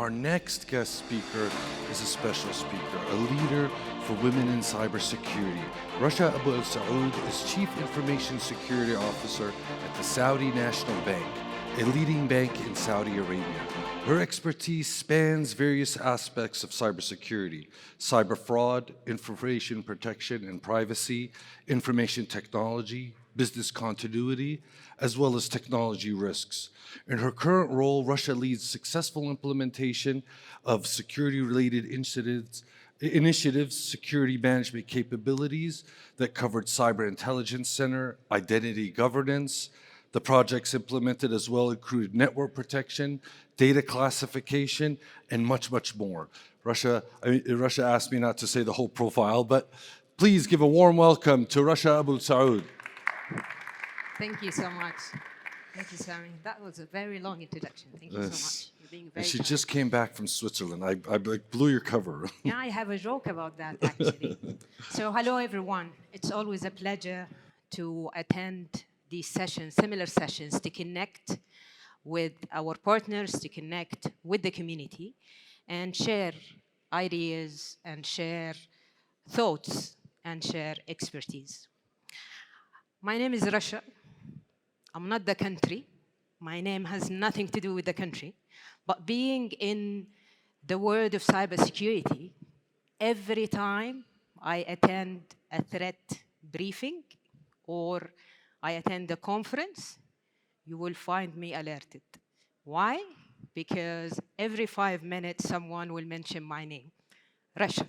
our next guest speaker is a special speaker, a leader for women in cybersecurity. Rasha Abu AlSaud is Chief Information Security Officer at the Saudi National Bank, a leading bank in Saudi Arabia. Her expertise spans various aspects of cybersecurity: cyber fraud, information protection and privacy, information technology, business continuity, as well as technology risks. In her current role, Rasha leads successful implementation of security-related initiatives, security management capabilities that covered Cyber Intelligence Center, identity governance. The projects implemented as well included network protection, data classification, and much, much more. Rasha asked me not to say the whole profile, but please give a warm welcome to Rasha Abu AlSaud. Thank you so much. Thank you, Sami. That was a very long introduction. Thank you so much. You're being very She kind. just came back from Switzerland. I blew your cover. Yeah, I have a joke about that, actually. So hello, everyone. It's always a pleasure to attend these sessions, similar sessions, to connect with our partners, to connect with the community, and share ideas, and share thoughts, and share expertise. My name is Rasha. I'm not the country. My name has nothing to do with the country. But being in the world of cybersecurity, every time I attend a threat briefing or I attend a conference, you will find me alerted. Why? Because every 5 minutes, someone will mention my name, Rasha.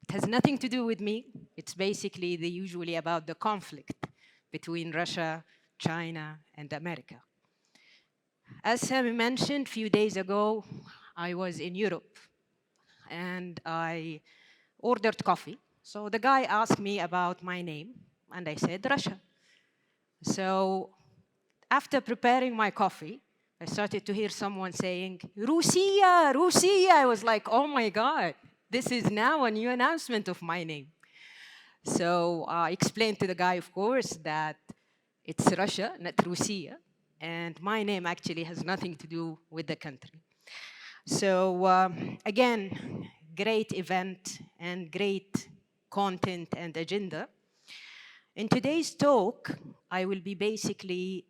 It has nothing to do with me. It's basically usually about the conflict between Russia, China, and America. As Sami mentioned, a few days ago, I was in Europe, and I ordered coffee. So the guy asked me about my name, and I said, Rasha. So after preparing my coffee, I started to hear someone saying, Rusia, Rusia. I was like, oh my God, this is now a new announcement of my name. So I explained to the guy, of course, that it's Russia, not Rusia, and my name actually has nothing to do with the country. So again, great event and great content and agenda. In today's talk, I will be basically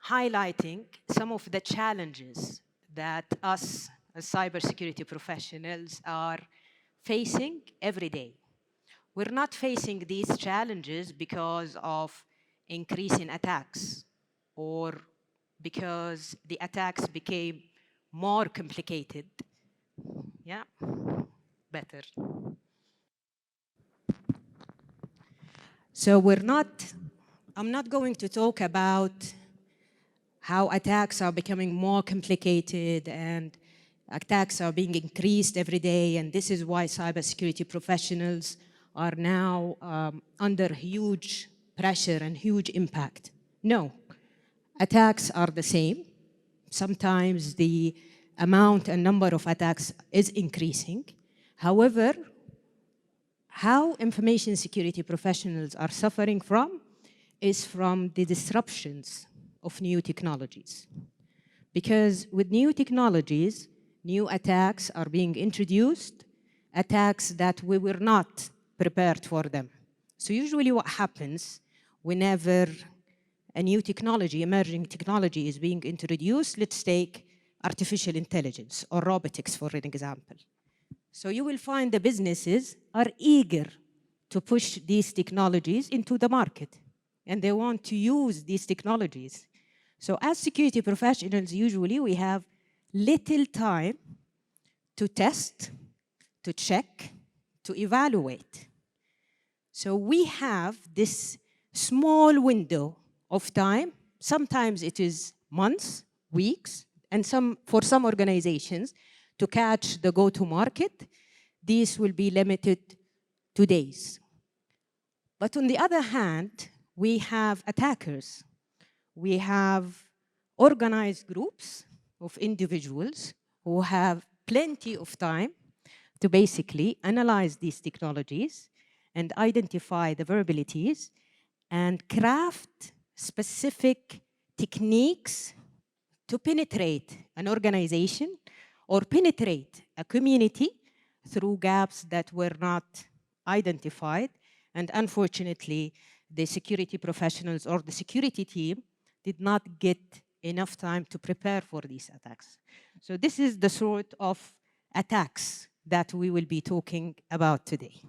highlighting some of the challenges that us as cybersecurity professionals are facing every day. We're not facing these challenges because of increasing attacks or because the attacks became more complicated. Yeah, better. So I'm not going to talk about how attacks are becoming more complicated and attacks are being increased every day, and this is why cybersecurity professionals are now under huge pressure and huge impact. No, attacks are the same. Sometimes the amount and number of attacks is increasing. However, how information security professionals are suffering from is from the disruptions of new technologies. Because with new technologies, new attacks are being introduced, attacks that we were not prepared for them. So usually what happens whenever a new technology, emerging technology is being introduced, let's take artificial intelligence or robotics for an example. So you will find the businesses are eager to push these technologies into the market, and they want to use these technologies. So as security professionals, usually we have little time to test, to check, to evaluate. So we have this small window of time. Sometimes it is months, weeks, and for some organizations, to catch the go-to-market, these will be limited to days. But on the other hand, we have attackers. We have organized groups of individuals who have plenty of time to basically analyze these technologies and identify the vulnerabilities and craft specific techniques to penetrate an organization or penetrate a community through gaps that were not identified. And unfortunately, the security professionals or the security team did not get enough time to prepare for these attacks. So this is the sort of attacks that we will be talking about today.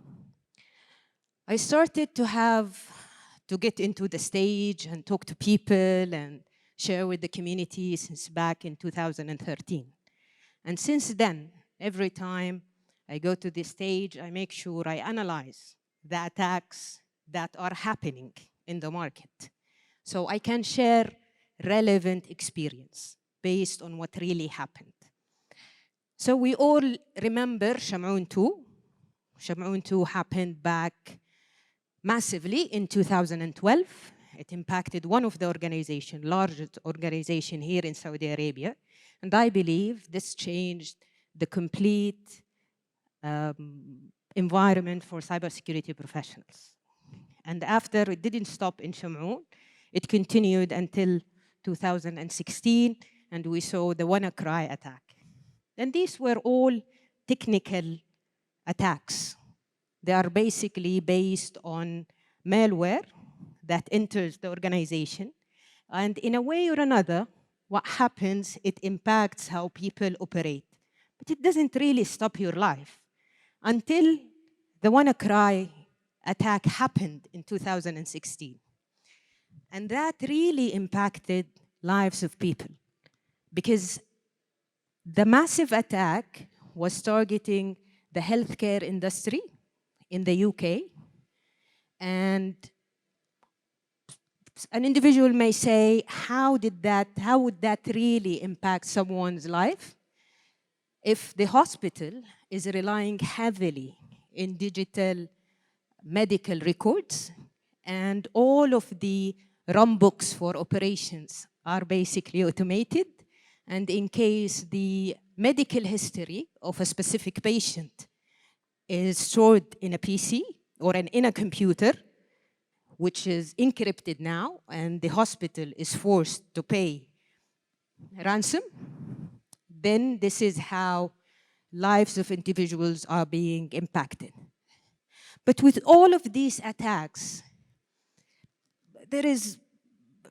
I started to get into the stage and talk to people and share with the community since back in 2013. And since then, every time I go to this stage, I make sure I analyze the attacks that are happening in the market, so I can share relevant experience based on what really happened. So we all remember Sham'oun 2. Sham'oun 2 happened back massively in 2012. It impacted one of the largest organization here in Saudi Arabia. And I believe this changed the complete environment for cybersecurity professionals. And after, it didn't stop in Sham'oun. It continued until 2016, and we saw the WannaCry attack. And these were all technical attacks. They are basically based on malware that enters the organization. And in a way or another, what happens, it impacts how people operate. But it doesn't really stop your life until the WannaCry attack happened in 2016. And that really impacted lives of people, because the massive attack was targeting the healthcare industry in the UK. And an individual may say, how would that really impact someone's life? If the hospital is relying heavily in digital medical records, and all of the runbooks for operations are basically automated, and in case the medical history of a specific patient is stored in a PC or in a computer, which is encrypted now, and the hospital is forced to pay ransom, then this is how lives of individuals are being impacted. But with all of these attacks, there is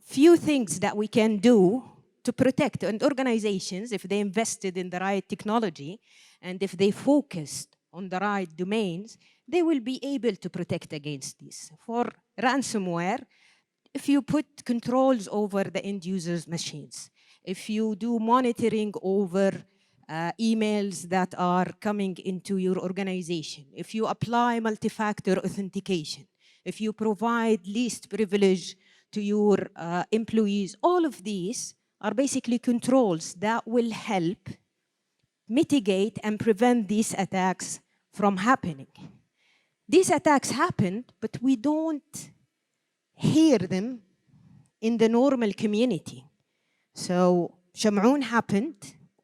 few things that we can do to protect. And organizations, if they invested in the right technology and if they focused on the right domains, they will be able to protect against this. For ransomware, if you put controls over the end user's machines, if you do monitoring over emails that are coming into your organization, if you apply multi-factor authentication, if you provide least privilege to your employees, all of these are basically controls that will help mitigate and prevent these attacks from happening. These attacks happened, but we don't hear them in the normal community. So Sham'oun happened,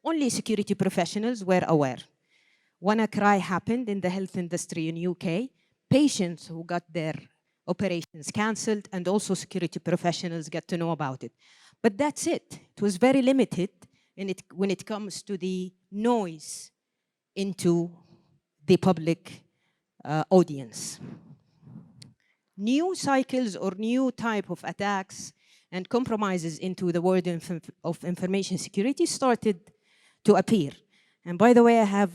only security professionals were aware. WannaCry happened in the health industry in UK. Patients who got their operations cancelled, and also security professionals get to know about it. But that's it. It was very limited when it comes to the noise into the public audience. New cycles or new type of attacks and compromises into the world of information security started to appear. And by the way, I have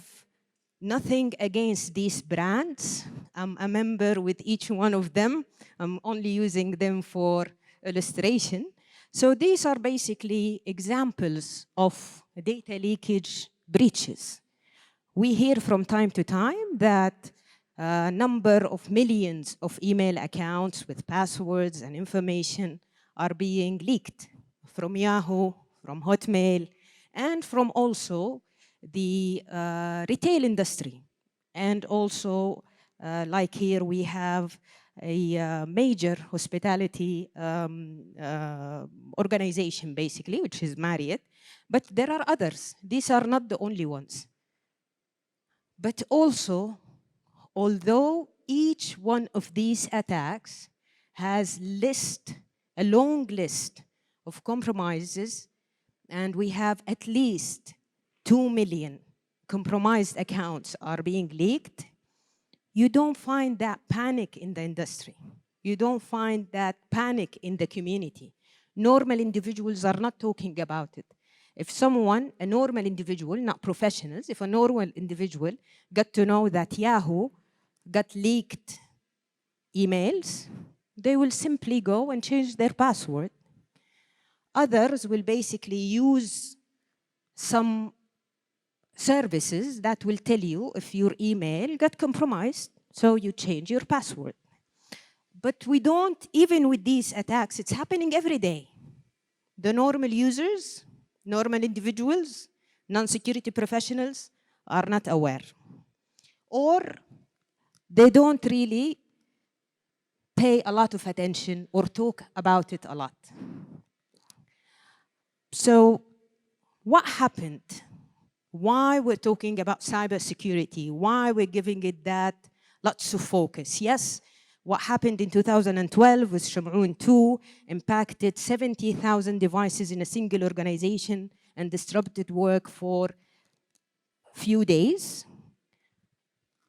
nothing against these brands. I'm a member with each one of them. I'm only using them for illustration. So these are basically examples of data leakage breaches. We hear from time to time that a number of millions of email accounts with passwords and information are being leaked from Yahoo, from Hotmail, and from also the retail industry. And also, like here, we have a major hospitality organization, basically, which is Marriott. But there are others. These are not the only ones. But also, although each one of these attacks has a long list of compromises, and we have at least 2 million compromised accounts are being leaked, you don't find that panic in the industry. You don't find that panic in the community. Normal individuals are not talking about it. If someone, a normal individual, not professionals, if a normal individual got to know that Yahoo got leaked emails, they will simply go and change their password. Others will basically use some services that will tell you if your email got compromised, so you change your password. But we don't, even with these attacks, it's happening every day. The normal users, normal individuals, non-security professionals are not aware. Or they don't really pay a lot of attention or talk about it a lot. So what happened? Why we're talking about cybersecurity? Why we're giving it that lots of focus? Yes, what happened in 2012 with Shamroon 2 impacted 70,000 devices in a single organization and disrupted work for a few days.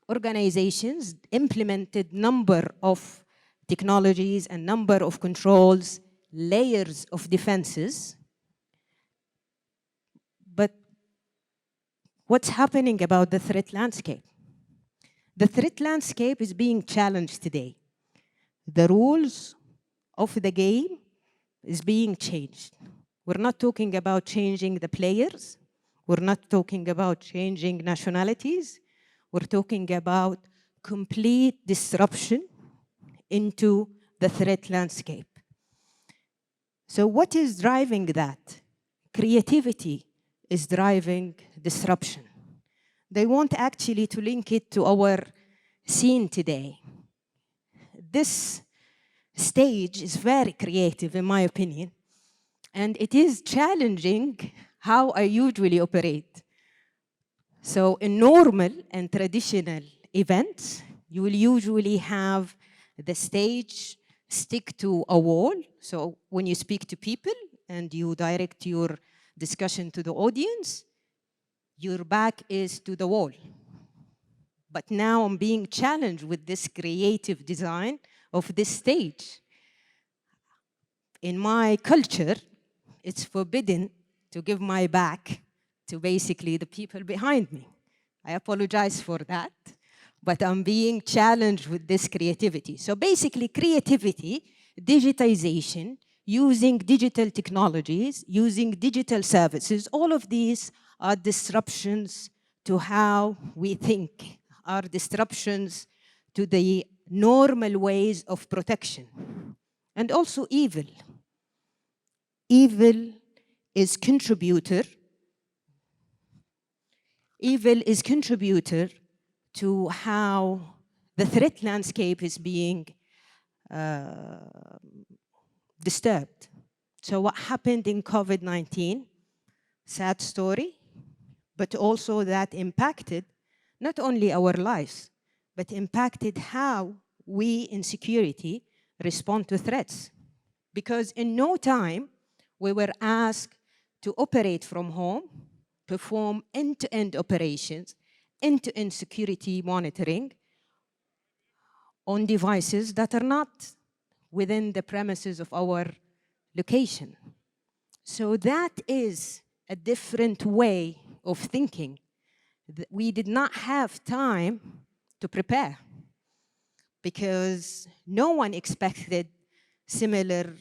Organizations implemented number of technologies and number of controls, layers of defenses. But what's happening about the threat landscape? The threat landscape is being challenged today. The rules of the game is being changed. We're not talking about changing the players. We're not talking about changing nationalities. We're talking about complete disruption into the threat landscape. So what is driving that? Creativity is driving disruption. They want actually to link it to our scene today. This stage is very creative, in my opinion, and it is challenging how I usually operate. So in normal and traditional events, you will usually have the stage stick to a wall. So when you speak to people and you direct your discussion to the audience, your back is to the wall. But now I'm being challenged with this creative design of this stage. In my culture, it's forbidden to give my back to basically the people behind me. I apologize for that, but I'm being challenged with this creativity. So basically, creativity, digitization, using digital technologies, using digital services, all of these are disruptions to how we think, are disruptions to the normal ways of protection. And also evil. Evil is contributor to how the threat landscape is being disturbed. So what happened in COVID-19, sad story, but also that impacted not only our lives, but impacted how we in security respond to threats. Because in no time, we were asked to operate from home, perform end-to-end operations, end-to-end security monitoring on devices that are not within the premises of our location. So that is a different way of thinking. We did not have time to prepare because no one expected similar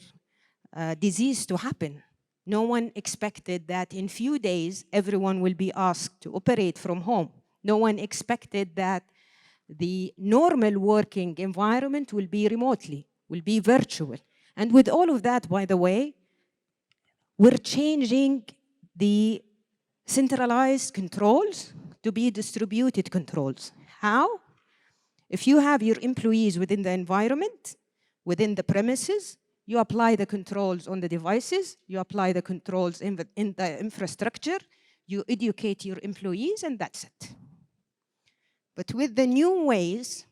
disease to happen. No one expected that in few days, everyone will be asked to operate from home. No one expected that the normal working environment will be remotely, will be virtual. And with all of that, by the way, we're changing the centralized controls to be distributed controls. How? If you have your employees within the environment, within the premises, you apply the controls on the devices, you apply the controls in the infrastructure, you educate your employees, and that's it. But with the new ways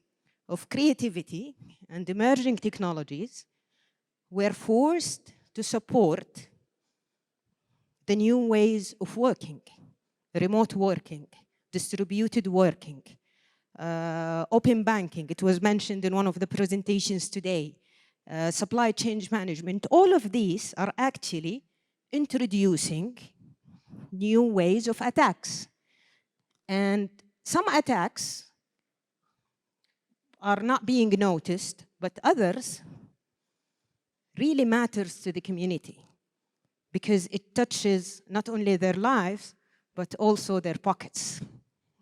of creativity and emerging technologies, we're forced to support the new ways of working. remote working, distributed working, open banking, it was mentioned in one of the presentations today, supply chain management, all of these are actually introducing new ways of attacks. And some attacks are not being noticed, but others really matters to the community because it touches not only their lives, but also their pockets.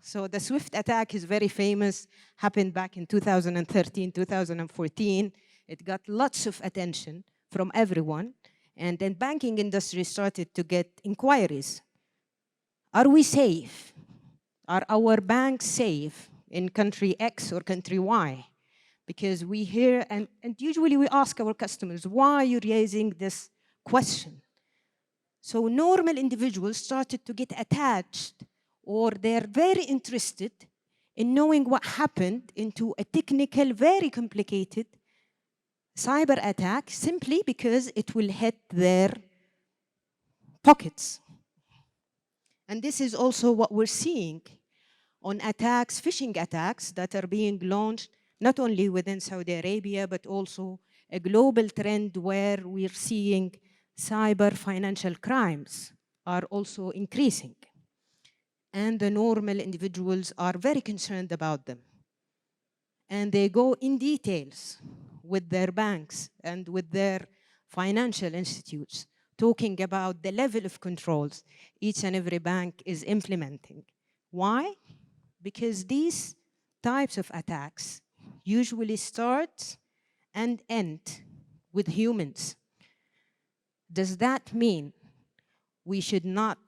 So the Swift attack is very famous, happened back in 2013, 2014. It got lots of attention from everyone. And then banking industry started to get inquiries. Are we safe? Are our banks safe in country X or country Y? Because we hear, and usually we ask our customers, why are you raising this question? So normal individuals started to get attached, or they're very interested in knowing what happened into a technical, very complicated cyber attack, simply because it will hit their pockets. And this is also what we're seeing on attacks, phishing attacks that are being launched not only within Saudi Arabia, but also a global trend where we're seeing cyber financial crimes are also increasing. And the normal individuals are very concerned about them. And they go in details with their banks and with their financial institutes, talking about the level of controls each and every bank is implementing. Why? Because these types of attacks usually start and end with humans. Does that mean we should not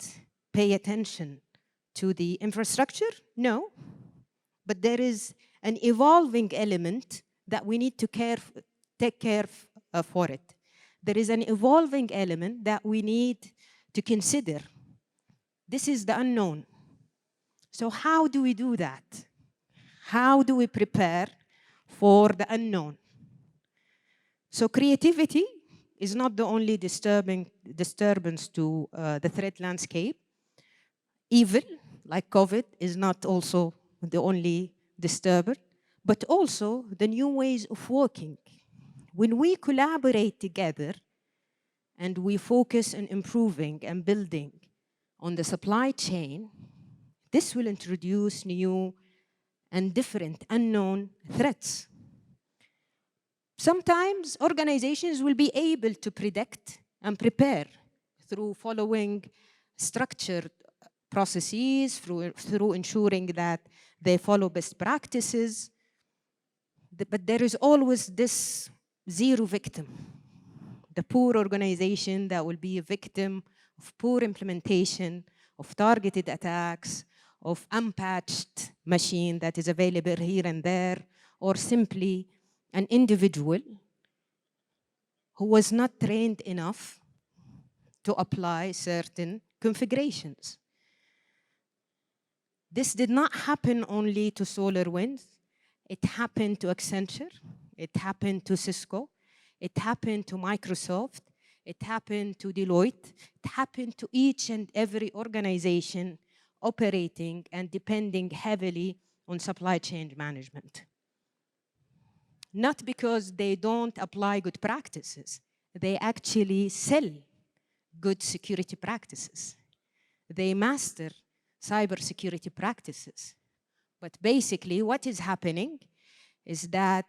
pay attention to the infrastructure? No. But there is an evolving element that we need to take care for it. There is an evolving element that we need to consider. This is the unknown. So how do we do that? How do we prepare for the unknown? So creativity is not the only disturbance to the threat landscape. Evil, like COVID, is not also the only disturber, but also the new ways of working. When we collaborate together and we focus on improving and building on the supply chain, this will introduce new and different unknown threats. Sometimes organizations will be able to predict and prepare through following structured processes, through ensuring that they follow best practices. But there is always this zero victim, the poor organization that will be a victim of poor implementation, of targeted attacks, of unpatched machine that is available here and there, or simply an individual who was not trained enough to apply certain configurations. This did not happen only to SolarWinds. It happened to Accenture. It happened to Cisco. It happened to Microsoft. It happened to Deloitte. It happened to each and every organization operating and depending heavily on supply chain management. Not because they don't apply good practices. They actually sell good security practices. They master cybersecurity practices. But basically, what is happening is that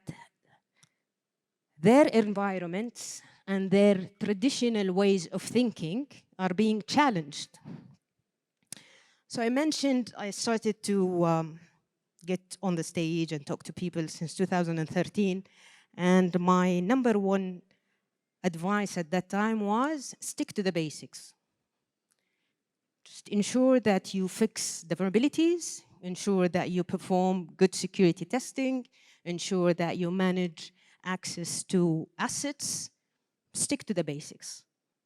their environments and their traditional ways of thinking are being challenged. So I mentioned I started to get on the stage and talk to people since 2013. And my number one advice at that time was stick to the basics. Just ensure that you fix the vulnerabilities, ensure that you perform good security testing, ensure that you manage access to assets, stick to the basics.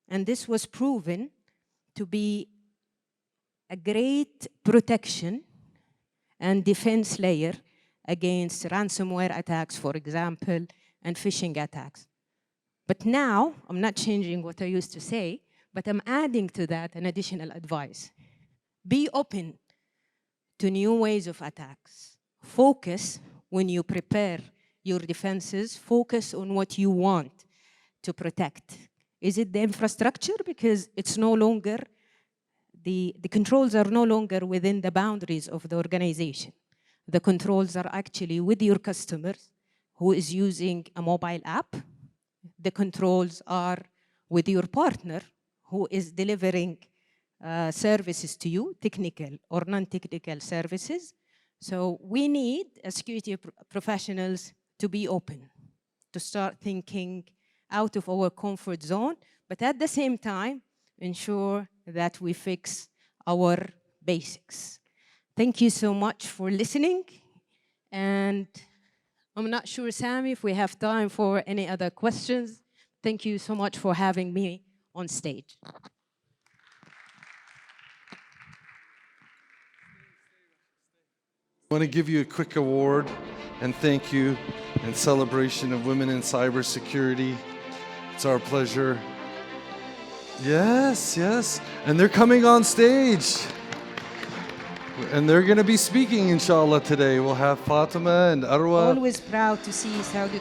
And this was proven to be a great protection and defense layer against ransomware attacks, for example, and phishing attacks. But now, I'm not changing what I used to say, but I'm adding to that an additional advice. Be open to new ways of attacks. Focus when you prepare your defenses, focus on what you want to protect. Is it the infrastructure? Because it's no longer, the controls are no longer within the boundaries of the organization. The controls are actually with your customers who is using a mobile app. The controls are with your partner who is delivering services to you, technical or non-technical services. So we need, as security professionals, to be open, to start thinking out of our comfort zone, but at the same time, ensure that we fix our basics. Thank you so much for listening. And I'm not sure, Sami, if we have time for any other questions. Thank you so much for having me on stage. I want to give you a quick award and thank you in celebration of women in cybersecurity. It's our pleasure. Yes, yes. And they're coming on stage. And they're going to be speaking, inshallah, today. We'll have Fatima and Arwa. Always proud to see Saudi.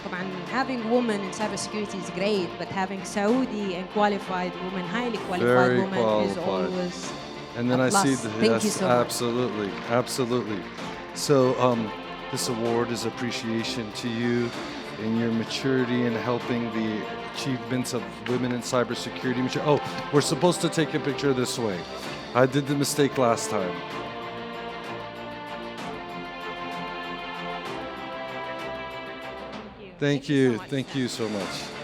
Having women in cybersecurity is great, but having Saudi and qualified women, highly qualified Very women is always and then a I plus. see Thank you so much. Absolutely, absolutely. So this award is appreciation to you in your maturity in helping the achievements of women in cybersecurity. Oh, we're supposed to take a picture this way. I did the mistake last time. Thank you. Thank you so much.